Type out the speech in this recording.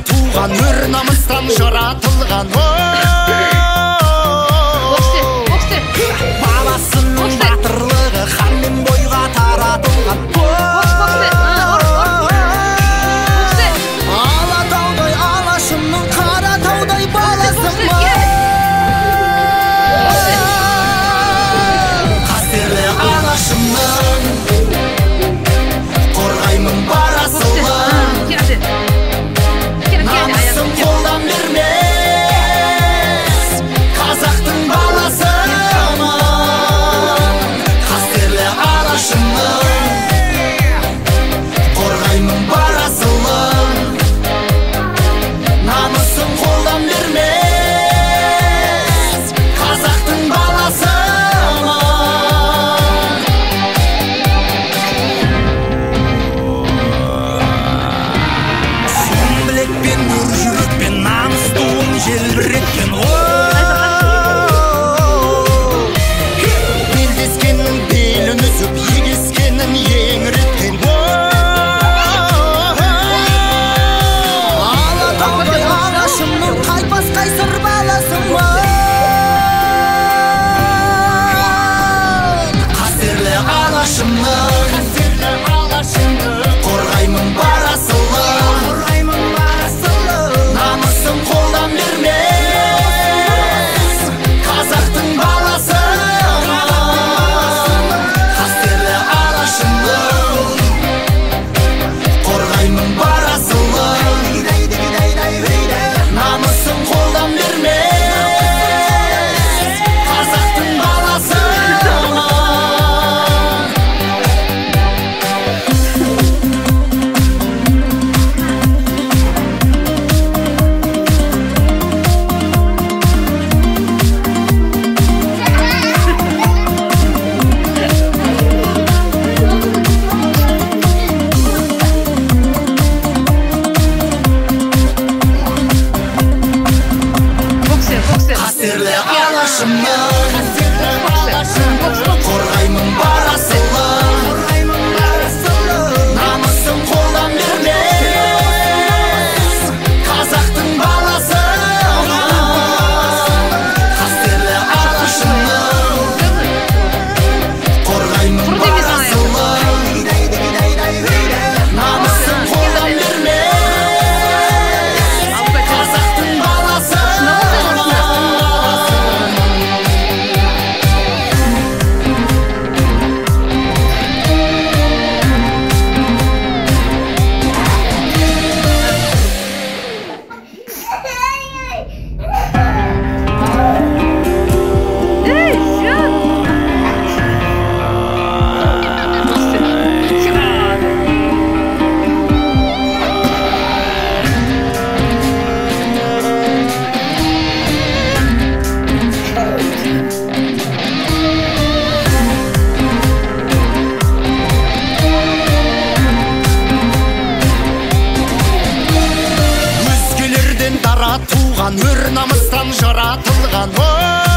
туған өр намыстан жаратылған баласының батырлығы хан мен бойға таратылған алатаудай алашымның қаратаудай баласың қастерлі алашымның қорғаймын барасылын намысын қолдан бермес қазақтың баласымын қастерлі алашымның қорғаймын барасылын намысын қолдан бермес қазақтың баласымын сом білекпен өр жүрекпен намыс туын желбіреткен белдескеннің белін үзіп егескенін еңіреткен алатаудай алашымның қайтпас қайсыр баласымын қастерлі алашымның қорғаймын барасылын намысын қолдан бермес қазақтың баласымын қастерлі алашымның қорғаймын барасылын намысын қолдан бермес қазақтың баласымын қастерлі алашымның қорғаймын барасылын намысын қолдан бермес қазақтың баласымын қастерлі алашымның қорғаймын барасылын намысын қолдан бермес қазақтың баласымын өзгелерден дара туған өр намыстан жаратылған